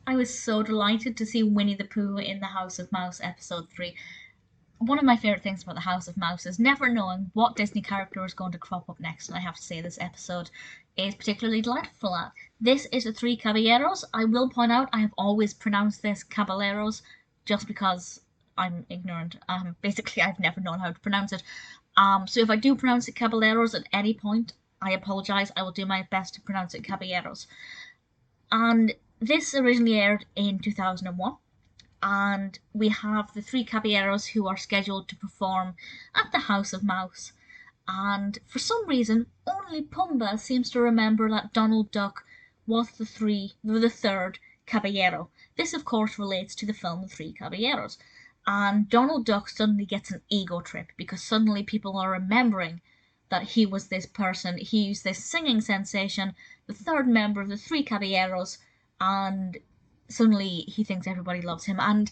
I was so delighted to see Winnie the Pooh in the House of Mouse episode 3. One of my favourite things about the House of Mouse is never knowing what Disney character is going to crop up next, and I have to say this episode is particularly delightful at. This is the Three Caballeros. I will point out I have always pronounced this Caballeros just because I'm ignorant. Basically, I've never known how to pronounce it. So if I do pronounce it Caballeros at any point, I apologise. I will do my best to pronounce it Caballeros. And this originally aired in 2001. And we have the Three Caballeros who are scheduled to perform at the House of Mouse. And for some reason, only Pumbaa seems to remember that Donald Duck was the third Caballero. This, of course, relates to the film The Three Caballeros. And Donald Duck suddenly gets an ego trip because suddenly people are remembering that he was this person. He's this singing sensation, the third member of the Three Caballeros, and suddenly he thinks everybody loves him. And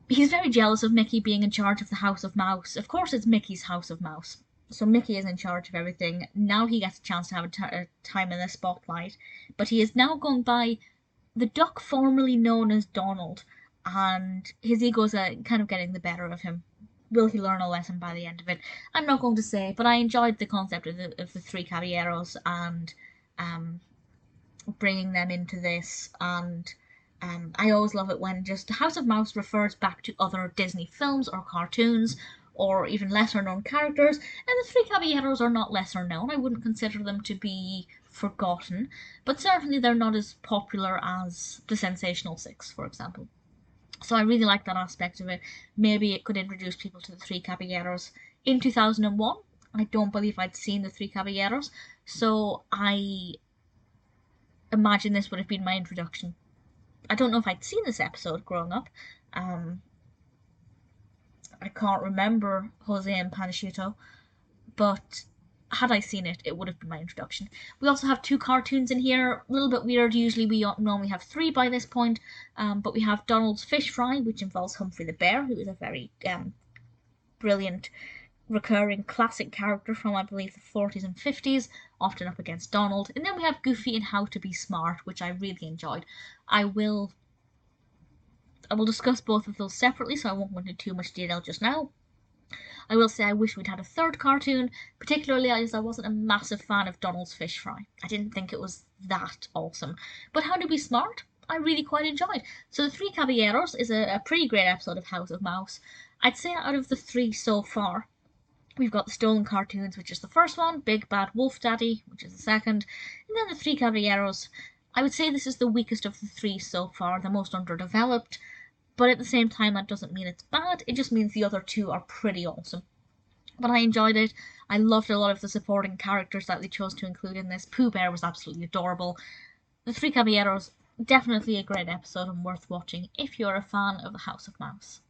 he's very jealous of Mickey being in charge of the House of Mouse. Of course, it's Mickey's House of Mouse. So Mickey is in charge of everything. Now he gets a chance to have a time in the spotlight. But he is now going by the duck formerly known as Donald. And his ego's kind of getting the better of him. Will he learn a lesson by the end of it? I'm not going to say, but I enjoyed the concept of the Three Caballeros and bringing them into this. And I always love it when just the House of Mouse refers back to other Disney films or cartoons or even lesser known characters, and the Three Caballeros are not lesser known. I wouldn't consider them to be forgotten, but certainly they're not as popular as the Sensational Six, for example. So I really like that aspect of it. Maybe it could introduce people to the Three Caballeros. In 2001, I don't believe I'd seen the Three Caballeros, so I imagine this would have been my introduction. I don't know if I'd seen this episode growing up. I can't remember José and Panchito, but had I seen it, it would have been my introduction. We also have 2 cartoons in here, a little bit weird. Usually we normally have 3 by this point, but we have Donald's Fish Fry, which involves Humphrey the Bear, who is a very brilliant recurring classic character from, I believe, the 40s and 50s, often up against Donald. And then we have Goofy and How to Be Smart, which I really enjoyed. I will discuss both of those separately, so I won't go into too much detail just now. I will say I wish we'd had a 3rd cartoon, particularly as I wasn't a massive fan of Donald's Fish Fry. I didn't think it was that awesome. But How to Be Smart, I really quite enjoyed. So The Three Caballeros is a pretty great episode of House of Mouse. I'd say out of the 3 so far, we've got the Stolen Cartoons, which is the first one, Big Bad Wolf Daddy, which is the second, and then the Three Caballeros. I would say this is the weakest of the 3 so far, the most underdeveloped, but at the same time that doesn't mean it's bad, it just means the other 2 are pretty awesome. But I enjoyed it. I loved a lot of the supporting characters that they chose to include in this. Pooh Bear was absolutely adorable. The Three Caballeros, definitely a great episode and worth watching if you're a fan of the House of Mouse.